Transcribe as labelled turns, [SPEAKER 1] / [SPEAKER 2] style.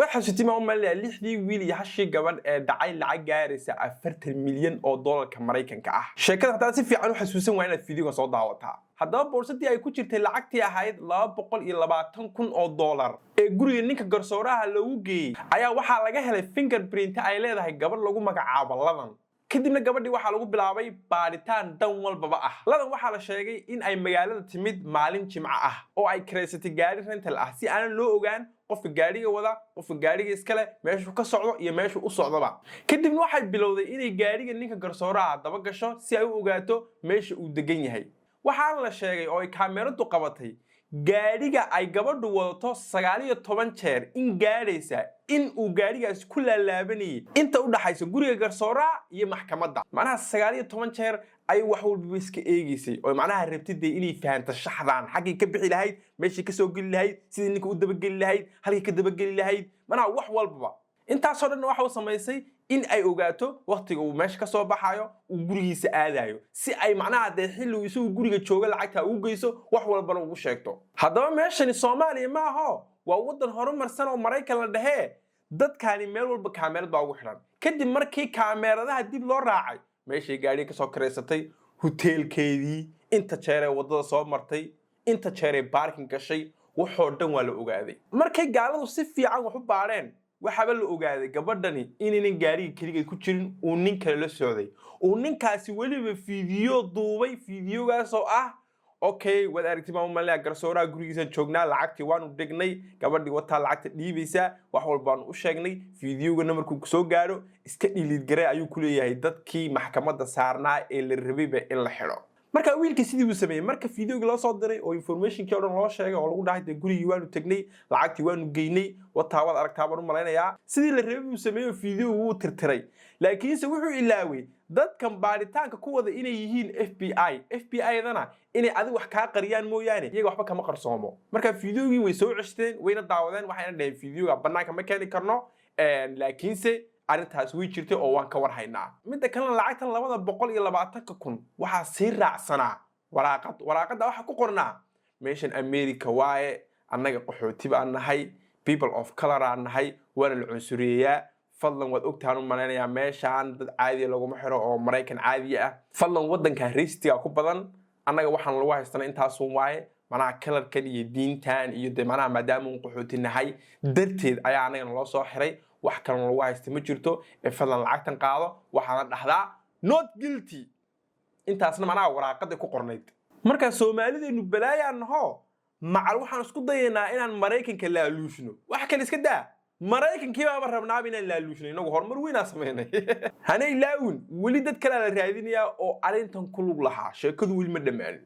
[SPEAKER 1] waxaad xasuusti ma umaleeyaa 6dii wiil iyo hashii gabadh ee dhacay lacag gaaraysa 40 milyan oo doolarka Mareykanka ah sheekada haddii si fiican u xasuusan waa inaad fiidiyoga soo daawataa haddaba boorsadii ay ku jirtay lacagtii ahayd 220,000 oo doolar ee guriga ninka garsooraha lagu geeyay ayaa waxaa laga helay fingerprint ay leedahay gabadh lagu magacaabo Ladan kadibna gabadhii waxaa lagu bilaabay baaritaan dhan walbaba ah Ladan waxaa la sheegay in ay magaalada timid maalin Jimco ah oo ay kireysatay gaari rental ah si aan loo ogaan qofka gaariga wada qofka gaariga iska leh meeshu ka socdo iyo meeshu u socdaba kadibna waxay bilowday inay gaariga ninka garsooraha daba gasho si ay u ogaato meesha uu degan yahay waxaan la sheegay oo ay kaamiradu qabatay gaariga ay gabadhu wadato 19 jeer in gaaraysa in uu gaarigaas ku laalaabanayay inta u dhaxaysa guriga garsooraha iyo maxkamadda macnaha 19 jeer ay wax walba iska eegaysay oo macnaha rabtay inay fahanto shaxdaan xaqii ka bixi lahayd meeshii ka soo gali lahayd sidii ninka u daba gali lahayd halkii ka daba gali lahayd macnaha wax walba intaas oo dhan waxa uu sameysay in ay ogaato waqtiga uu meesha ka soo baxayo uu gurigiisa aadayo si ay macnaha xilligu isugu guriga jooga lacagta ugu geyso wax walba ugu sheegto haddaba meeshani Soomaaliya ma aha waa wadan horumarsan oo Mareykan la dhahe dadkani meel walba kaamirad baa ugu xiran kadib markii kaamiradaha dib loo raacay meeshay gaariga ka soo kireysatay hotelkeedii inta jeer ee wadada soo martay inta jeer ee parking gashay waxoo dhan waa la ogaaday markay gaaladu si fiican wax u baareen waxaba la ogaaday gabadhani inaynan gaariga kaliya ku jirin uu nin kale la socday uu ninkaasi waliba fiidiyo duubay fiidiyogaas oo ah okay wad aragtimo umaleeyaa garsooraha gurigiisa joognaa lacagtii waanu dhignay gabadhii wata lacagta dhiibaysa wax walba aan u sheegnay fiidiyogana markuu soo gaaro iska dhiliid garay ayuu ku leeyahay dadkii maxkamadda saarnaa ee la rabayba in la xiro marka wiilkii sidii uu sameeyay marka fiidiyoga loo soo diray oo informationkii oo dhan loo sheegay oo lagu dhahay gurigii waanu tagnay lacagtii waanu geynay wata wad aragtaa baan u maleynayaa sidii la rabay uu sameeyo fiidiyoga uu tirtiray laakiinse wuxuu ilaaway dadkan baaritaanka ku wada inay yihiin FBI-dana inay adiga wax ka qariyaan mooyaane iyaga waxba kama qarsoomo marka fiidiyogii way soo ceshteen wayna daawadeen waxayna dhaheen fiidiyoga banaanka ma keeni karno laakiinse arintaas way jirtay oo waan ka war haynaa midda kale lacagtan 220,000 waxa si raacsanaa waraaqada waxa ku qornaa meeshan America waaye annaga qaxooti baan nahay people of color aan nahay waana la cunsuriyaa fadlan wad ogtaan u maleynayaa meeshaan dad caadi lagu xiro oo Mareykan caadi ah fadlan wadanka ristiga ku badan annaga waxaan lagu haystaa intaas waaye macnaha kalarkan iyo diintan iyo macnaha maadaama uu qaxooti nahay darteed ayaa anaga loo soo xiray wax kale lagu haysto ma jirto ee fadlan lacagtan qaado waxaana dhaxdaa not guilty intaasna macnaha waraaqada ku qornayd marka Soomaalideenu balaayaan naho macal waxaan isku dayeynaa inaan Mareykanka la aluushno wax kale iska daa Mareykankii baa rabnaa inaan la aluushno inagu horumar weyn sameeynay hanay laawun wali dad kale la raadinaya oo arintan ku lug lahaa sheekadu wali ma dhamaan